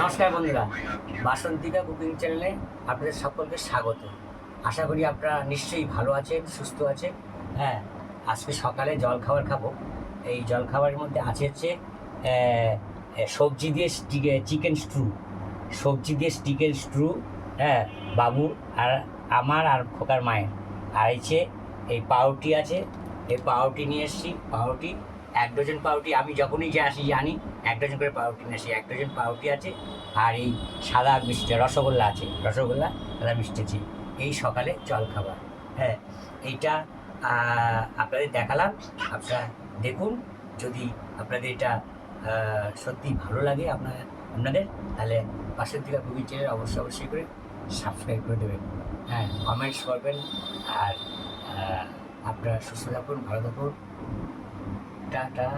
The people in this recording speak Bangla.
নমস্কার বন্ধুরা, বাসন্তিকা কুকিং চ্যানেলে আপনাদের সকলকে স্বাগত। আশা করি আপনারা নিশ্চয়ই ভালো আছেন, সুস্থ আছেন। হ্যাঁ, আজকে সকালে জলখাবার খাবো। এই জলখাবারের মধ্যে আছে হচ্ছে সবজি দিয়ে চিকেন স্ট্রু, সবজি দিয়ে চিকেন স্ট্রু। হ্যাঁ, বাবু আর আমার আর খোকার মায়ের। আর এই পাউরুটি আছে, এই পাউরুটি নিয়ে এসেছি। পাউরুটি 1 ডজন পাউরুটি, আমি যখনই যে আসি জানি 1 ডজন করে পাউরুটি নিয়ে আসি। 1 ডজন পাউরুটি আছে। আর এই সাদা মিষ্টি রসগোল্লা আছে, রসগোল্লা সাদা মিষ্টি আছে। এই সকালে জলখাবার। হ্যাঁ, এইটা আপনাদের দেখালাম। আপনারা দেখুন, যদি আপনাদের এটা সত্যি ভালো লাগে আপনাদের, তাহলে পাশের দিকে কুকিং চ্যানেল অবশ্যই করে সাবস্ক্রাইব করে দেবেন। হ্যাঁ, কমেন্টস করবেন। আর আপনারা সুস্থ থাকুন, ভালো থাকুন। টাটা।